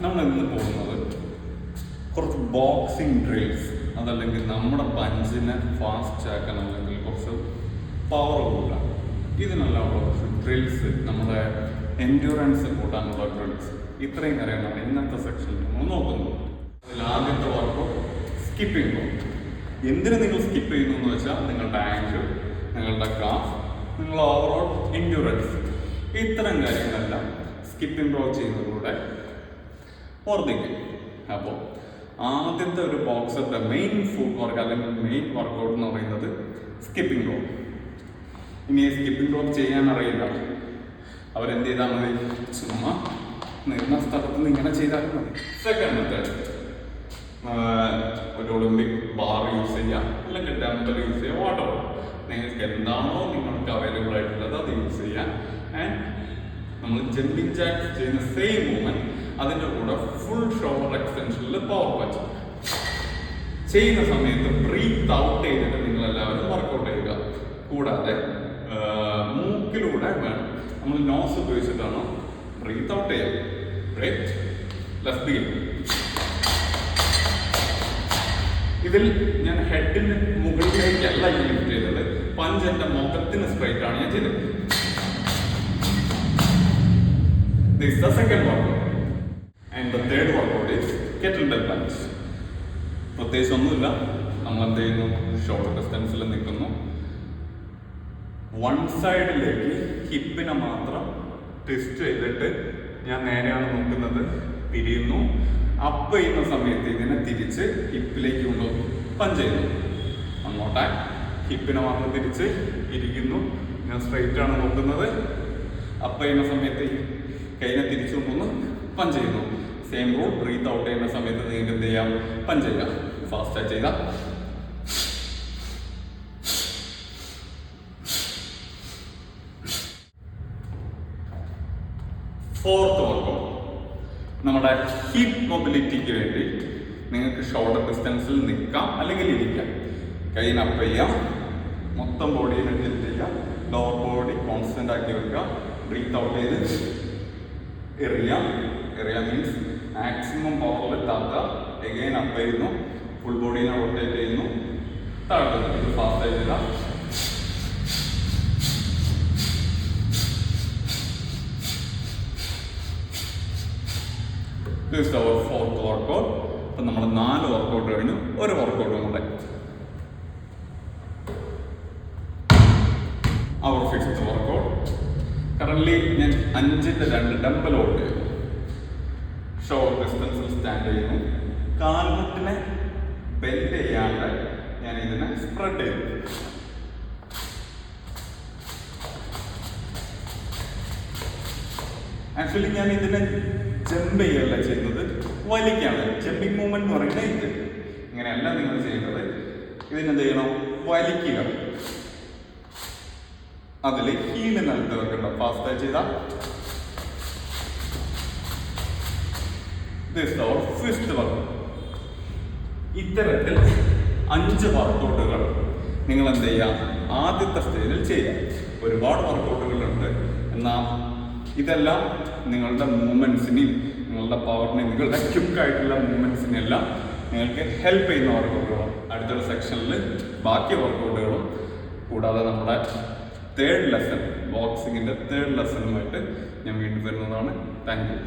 നമ്മൾ ഇന്ന് പോകുന്നത് കുറച്ച് ബോക്സിംഗ് ഡ്രിൽസ്, അതല്ലെങ്കിൽ നമ്മുടെ പഞ്ചിനെ ഫാസ്റ്റ് ആക്കാൻ, അല്ലെങ്കിൽ കുറച്ച് പവർ കൂട്ടാൻ, ഇതിനുള്ള കുറച്ച് ഡ്രിൽസ്, നമ്മുടെ എൻഡ്യൂറൻസ് കൂട്ടാനുള്ള ഡ്രിൽസ്, ഇത്രയും കാര്യങ്ങളാണ് ഇന്നത്തെ സെക്ഷനിൽ നമ്മൾ നോക്കുന്നത്. അതിൽ ആദ്യത്തെ വർക്കൗട്ട് സ്കിപ്പിംഗ് റോപ്പ്. എന്തിനു നിങ്ങൾ സ്കിപ്പ് ചെയ്യുന്നു എന്ന് വെച്ചാൽ നിങ്ങളുടെ ആങ്കിൾ, നിങ്ങളുടെ കാഫ്, നിങ്ങളുടെ ഓവറോൾ എൻഡ്യൂറൻസ്, ഇത്തരം കാര്യങ്ങളെല്ലാം സ്കിപ്പിംഗ് റോപ്പ് ചെയ്യുന്നതിലൂടെ വർദ്ധിക്കും. അപ്പോൾ ആദ്യത്തെ ഒരു ബോക്സറുടെ മെയിൻ ഫുഡ് വർക്ക് അല്ലെങ്കിൽ മെയിൻ വർക്കൗട്ട് എന്ന് പറയുന്നത് സ്കിപ്പിംഗ് റോപ്പ്. ഇനി സ്കിപ്പിംഗ് റോപ്പ് ചെയ്യാൻ അറിയില്ല, അവരെന്ത് ചെയ്താൽ മതി, ചുമ്മാ നിന്ന സ്ഥലത്ത് നിന്ന് ഇങ്ങനെ ചെയ്താലും മതി. സെക്കൻഡ് മെത്തേഡ്, ഒരു ഒളിമ്പിക് ബാർ യൂസ് ചെയ്യാം, അല്ലെങ്കിൽ ഡംബൽ യൂസ് ചെയ്യാം, വാട്ടർ. നിങ്ങൾക്ക് എന്താണോ നിങ്ങൾക്ക് അവൈലബിൾ ആയിട്ടുള്ളത് അത് യൂസ് ചെയ്യാം. ആൻഡ് നമ്മൾ ജമ്പിങ് ജാക്സ് ചെയ്യുന്ന സെയിം മൂവ്മെന്റ്, അതിൻ്റെ കൂടെ ഫുൾ ഷോൾഡർ എക്സ്റ്റൻഷനിൽ പവർ പഞ്ച് ചെയ്യുന്ന സമയത്ത് ബ്രീത്ത് ഔട്ട് ചെയ്തിട്ട് നിങ്ങൾ എല്ലാവരും വർക്കൗട്ട് ചെയ്യുക. കൂടാതെ മൂക്കിലൂടെ വേണം, നമ്മൾ നോസ് ഉപയോഗിച്ചിട്ടാണ് ബ്രീത്ത് ഔട്ട് ചെയ്യുക. Break left bean. ഇതിൽ ഞാൻ ഹെഡിന് മുകളിലേക്കല്ല ലിഫ്റ്റ് ചെയ്തത്, പഞ്ച് എൻ്റെ മുഖത്തിന് സ്ട്രൈറ്റ് ആണ് ഞാൻ ചെയ്തത്. This is the second workout. And the third workout is kettlebell punch. പ്രത്യേകിച്ച് ഒന്നുമില്ല, നമ്മൾ എന്ത് ചെയ്യുന്നു, ഷോൾഡർ ഡിസ്റ്റൻസിൽ നിൽക്കുന്നു, വൺ സൈഡിലേക്ക് ഹിപ്പിനെ മാത്രം ട്വിസ്റ്റ് ചെയ്തിട്ട് ഞാൻ നേരെയാണ് നോക്കുന്നത്, തിരിയുന്നു. അപ്പ് ചെയ്യുന്ന സമയത്ത് ഇതിനെ തിരിച്ച് ഹിപ്പിലേക്ക് കൊണ്ടുപോയി പഞ്ച് ചെയ്യുന്നു. അങ്ങോട്ട് ഹിപ്പിനെ മാത്രം തിരിച്ച് ഇരിക്കുന്നു, ഞാൻ സ്ട്രൈറ്റ് ആണ് നോക്കുന്നത്. അപ്പ് ചെയ്യുന്ന സമയത്ത് കൈനെ തിരിച്ചു കൊണ്ടുവന്ന് പഞ്ച് ചെയ്യുന്നു. സെയിം റൂൾ, ബ്രീത്ത് ഔട്ട് ചെയ്യുന്ന സമയത്ത് നിങ്ങൾക്ക് എന്ത് ചെയ്യാം, പഞ്ച് ചെയ്യാം. ഫാസ്റ്റായി ചെയ്താൽ ഫോർത്ത് വർക്കൗട്ട്, നമ്മുടെ ഹിപ്പ് മൊബിലിറ്റിക്ക് വേണ്ടി നിങ്ങൾക്ക് ഷോൾഡർ ഡിസ്റ്റൻസിൽ നിൽക്കാം അല്ലെങ്കിൽ ഇരിക്കാം. കൈന് അപ്പ് ചെയ്യാം, മൊത്തം ബോഡിയെ ടിൽറ്റ് ചെയ്യാം, ലോവർ ബോഡി കോൺസ്റ്റന്റ് ആക്കി വെക്കുക. ബ്രീത്ത് ഔട്ട് ചെയ്ത് എറിയാം. എറിയാം മീൻസ് മാക്സിമം പവറിൽ താത്ത, എഗെയിൻ അപ്പ് ചെയ്യുന്നു, ഫുൾ ബോഡീനെ റൊട്ടേറ്റ് ചെയ്യുന്നു, താഴ്ത്തുന്നു. ഇത് ഫാസ്റ്റ് ആയിട്ടില്ല. This is our fourth workout. അപ്പം നമ്മൾ 4 വർക്കൗട്ട് കഴിഞ്ഞു, ഒരു വർക്കൗട്ട് നമ്മുടെ അവർ ഫിഫ്ത്ത് വർക്കൗട്ട്. കറന്റ് ഞാൻ 5-ന്റെ 2 ഡംബൽ ഹോൾഡ് ചെയ്യുന്നു, ഷോൾഡർ ഡിസ്റ്റൻസിൽ സ്റ്റാൻഡ് ചെയ്യുന്നു. കാൽമുട്ടിനെ ബെൻഡ് ചെയ്യാണ്ട് ഞാൻ ഇതിനെ സ്പ്രെഡ് ചെയ്യുന്നു. ആക്ച്വലി ഞാൻ ഇതിനെ ജമ്പ് ചെയ്യല്ല ചെയ്യുന്നത്, വലിക്കാണ്. ജമ്പിങ് മൂവ്മെന്റ് എന്ന് പറയുന്നത് ഇത് ഇങ്ങനെയല്ല നിങ്ങൾ ചെയ്യുന്നത്. ഇതിനെന്ത് ചെയ്യണം, വലിക്കുക. അതിൽ ഹീല് നിലത്ത് വെക്കണ്ട. ഫാസ്റ്റായി ചെയ്താൽ ഫിഫ്ത്ത് വർക്കൗട്ട്. ഇത്തരത്തിൽ 5 വർക്കൗട്ടുകൾ നിങ്ങൾ എന്ത് ചെയ്യാം, ആദ്യത്തെ സ്റ്റേജിൽ ചെയ്യാം. ഒരുപാട് വർക്കൗട്ടുകളുണ്ട്, എന്നാൽ ഇതെല്ലാം നിങ്ങളുടെ മൂവ്മെന്റ്സിനെയും നിങ്ങളുടെ പവറിനെയും നിങ്ങളുടെ ക്വിക്കായിട്ടുള്ള മൂവ്മെന്റ്സിനെല്ലാം നിങ്ങൾക്ക് ഹെൽപ്പ് ചെയ്യുന്ന വർക്കൗട്ടുകളും. അടുത്തൊരു സെക്ഷനിൽ ബാക്കി വർക്കൗട്ടുകളും കൂടാതെ നമ്മുടെ തേർഡ് ലെസൺ, ബോക്സിങ്ങിൻ്റെ തേർഡ് ലെസണുമായിട്ട് ഞാൻ വീണ്ടും വരുന്നതാണ്. Thank you.